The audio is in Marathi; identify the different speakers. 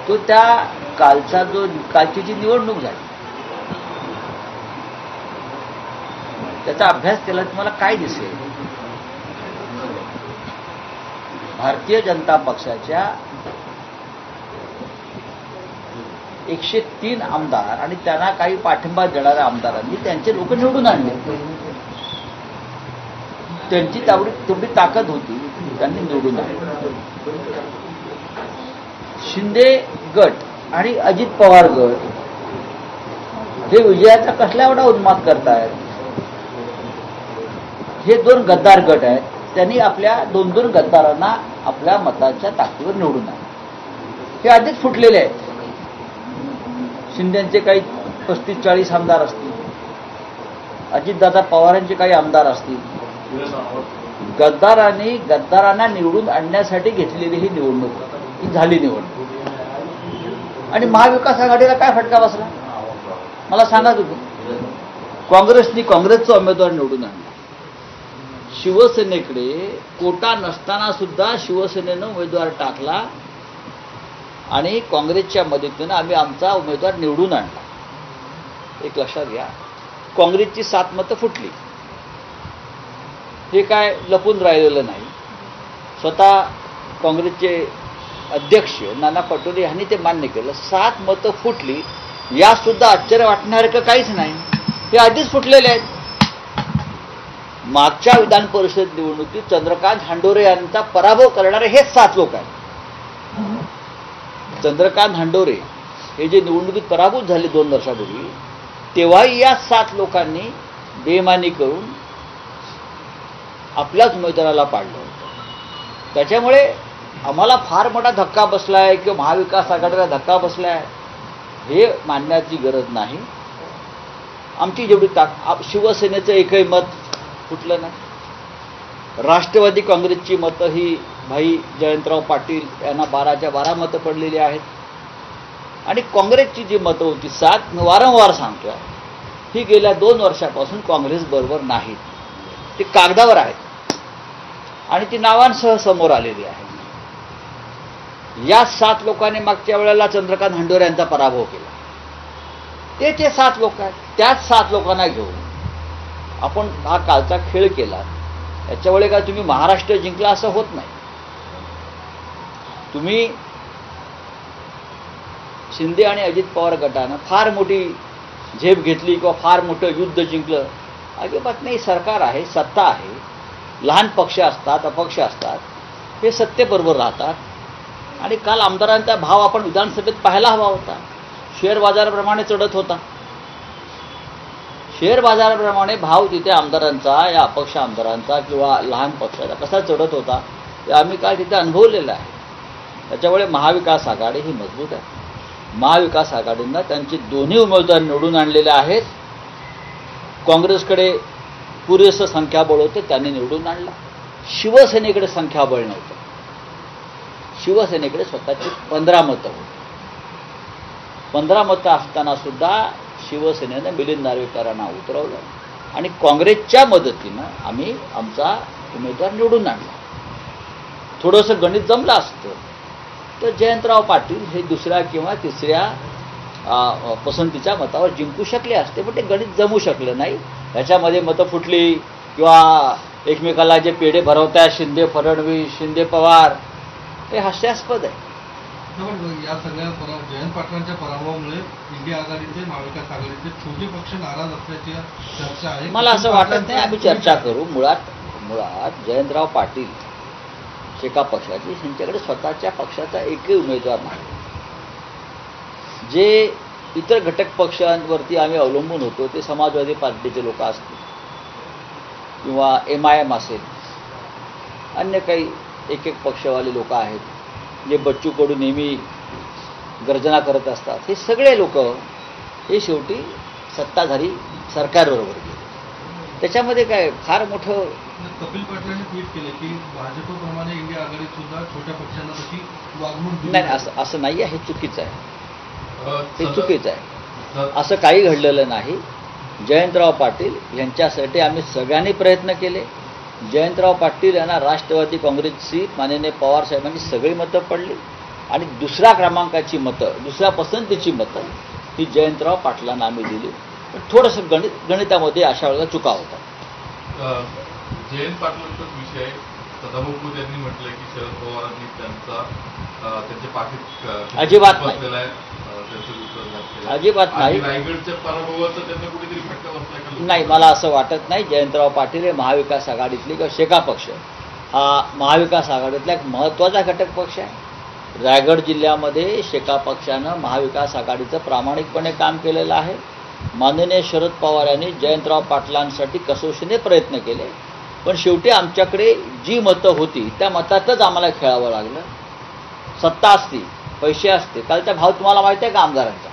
Speaker 1: तो त्या कालची जी निवडणूक झाली त्याचा अभ्यास केला तुम्हाला काय दिसेल? भारतीय जनता पक्षाच्या 103 आमदार आणि त्यांना काही पाठिंबा देणाऱ्या आमदारांनी त्यांचे लोक निवडून आणले. त्यांची तेवढी ताकद होती, त्यांनी निवडून आणले. शिंदे गट आणि अजित पवार गट हे विजयाचा कसला एवढा उन्माद करतायत? हे दोन गद्दार गट आहेत, त्यांनी आपल्या दोन गद्दारांना आपल्या मताच्या ताकदीवर निवडून आणले. हे आधीच फुटलेले आहेत. शिंदेचे काही 35-40 आमदार असतील, अजितदादा पवारांचे काही आमदार असतील. गद्दारांना निवडून आणण्यासाठी घेतलेली ही निवडणूक, ही झाली निवडणूक. आणि महाविकास आघाडीला काय फटका बसला मला सांगा तुम्ही? काँग्रेसचा उमेदवार निवडून आणला. शिवसेनेकडे कोटा नसताना सुद्धा शिवसेनेनं उमेदवार टाकला आणि काँग्रेसच्या मदतीनं आम्ही आमचा उमेदवार निवडून आणला. एक लक्षात घ्या, काँग्रेसची 7 मतं फुटली. हे काय लपून राहिलेलं नाही. स्वतः काँग्रेसचे अध्यक्ष नाना पटोले यांनी ते मान्य केलं. 7 मतं फुटली, यात सुद्धा आश्चर्य वाटणारं काहीच नाही. हे आधीच फुटलेले आहेत. मागच्या विधान परिषद निवडणुकीत चंद्रकांत हंडोरे यांचा पराभव करणारे हेच 7 लोक आहेत. चंद्रकांत हंडोरे हे जे निवडणुकीत पराभूत झाले 2 वर्षापूर्वी, तेव्हाही या 7 लोकांनी बेईमानी करून आपल्याच उमेदवाराला पाडलं होतं. त्याच्यामुळे आम्हाला फार मोठा धक्का बसलाय किंवा महाविकास आघाडीला धक्का बसलाय हे मानण्याची गरज नाही. आमची जेवढी शिवसेनेचं एकही मत फुटलं नाही. राष्ट्रवादी काँग्रेसची मतं ही भाई जयंतराव पाटील यांना 12च्या 12 मतं पडलेली आहेत. आणि काँग्रेसची जी मतं होती 7, वारंवार सांगतोय, ही गेल्या 2 वर्षापासून काँग्रेस बरोबर नाहीत. ती कागदावर आहेत आणि ती नावांसह समोर आलेली आहे. या 7 लोकांनी मागच्या वेळेला चंद्रकांत हंडोरे यांचा पराभव केला. ते 7 लोक आहेत. त्याच 7 लोकांना घेऊन आपण हा कालचा खेळ केला. याच्यामुळे काय तुम्ही महाराष्ट्र जिंकला असं होत नाही. तुम्ही शिंदे आणि अजित पवार गटानं फार मोठी झेप घेतली किंवा फार मोठं युद्ध जिंकलं अजिबात नाही. सरकार आहे, सत्ता आहे, लहान पक्ष असतात, अपक्ष असतात, हे सत्तेबरोबर राहतात. आणि काल आमदारांचा भाव आपण विधानसभेत पाहायला हवा होता. शेअर बाजाराप्रमाणे चढत होता. शेअर बाजाराप्रमाणे भाव तिथे आमदारांचा, या अपक्ष आमदारांचा किंवा लहान पक्षाचा कसा चढत होता ते आम्ही काल तिथे अनुभवलेलं आहे. त्याच्यामुळे महाविकास आघाडी ही मजबूत आहे. महाविकास आघाडीनं त्यांचे दोन्ही उमेदवार निवडून आणलेले आहेत. काँग्रेसकडे पुरेसं संख्याबळ होतं, त्यांनी निवडून आणला. शिवसेनेकडे संख्याबळ नव्हतं. शिवसेनेकडे स्वतःची 15 मतं होती. 15 मतं असताना सुद्धा शिवसेनेनं मिलिंद नार्वेकरांना उतरवलं आणि काँग्रेसच्या मदतीनं आम्ही आमचा उमेदवार निवडून आणला. थोडंसं गणित जमलं असतं तर जयंतराव पाटील हे 2ऱ्या किंवा 3ऱ्या पसंतीच्या मतावर जिंकू शकले असते, पण ते गणित जमू शकलं नाही. ह्याच्यामध्ये मतं फुटली किंवा एकमेकाला जे पेढे भरवताय शिंदे फडणवीस, शिंदे पवार, हे हास्यास्पद आहे.
Speaker 2: या सगळ्या जयंत पाटलांच्या पराभवामुळे इंडिया आघाडीचे, महाविकास आघाडीचे छोटे पक्ष नाराज असल्याची चर्चा आहे.
Speaker 1: मला असं वाटत नाही. आम्ही चर्चा करू. मुळात जयंतराव पाटील एका पक्षाची, त्यांच्याकडे स्वतःच्या पक्षाचा एकही उमेदवार नाही. जे इतर घटक पक्षांवरती आम्ही अवलंबून होतो ते समाजवादी पार्टीचे लोक असतील किंवा MIM असेल, अन्य काही एक पक्षवाले लोक आहेत जे बच्चू कडू नेहमी गर्जना करत असतात. हे सगळे लोक हे शेवटी सत्ताधारी सरकारबरोबर गेले. त्याच्यामध्ये काय फार मोठं.
Speaker 2: कपिल पाटलांनी ट्विट केले की भाजपप्रमाणे इंडिया आघाडीत सुद्धा छोट्या पक्षांना तशी वागणूक
Speaker 1: नाही. असं नाही आहे. हे चुकीचं आहे. हे चुकीचं आहे. असं काही घडलेलं नाही. जयंतराव पाटील यांच्यासाठी आम्ही सगळ्यांनी प्रयत्न केले. जयंतराव पाटील यांना राष्ट्रवादी काँग्रेसची माननीय पवार साहेबांनी सगळी मतं पडली आणि दुसऱ्या क्रमांकाची मतं, दुसऱ्या पसंतीची मतं ही जयंतराव पाटलांना आम्ही दिली. पण थोडंसं गणितामध्ये अशा वेळेला चुका होतात.
Speaker 3: जयंत पाटलांचाच विषय आहे. सदाभाऊ खोत यांनी म्हटलंय की शरद पवारांनी त्यांच्या पाठीत
Speaker 1: अजिबात नाही.
Speaker 3: बसलेला आहे, त्यांचं उत्तर घातलेलं आहे.
Speaker 1: अजिबात नाही.
Speaker 3: आणि रायगडच्या पराभवाचा त्यांना कुठेतरी फटका बसलाय का?
Speaker 1: नाही, मला असं वाटत नाही. जयंतराव पाटील हे महाविकास आघाडीतली किंवा शेका पक्ष हा महाविकास आघाडीतला एक महत्त्वाचा घटक पक्ष आहे. रायगड जिल्ह्यामध्ये शेका पक्षानं महाविकास आघाडीचं प्रामाणिकपणे काम केलेलं आहे. माननीय शरद पवार यांनी जयंतराव पाटलांसाठी कसोशीने प्रयत्न केले, पण शेवटी आमच्याकडे जी मतं होती त्या मतातच आम्हाला खेळावं लागलं. सत्ता असती, पैसे असते. कालचा भाव तुम्हाला माहिती आहे का आमदारांचा?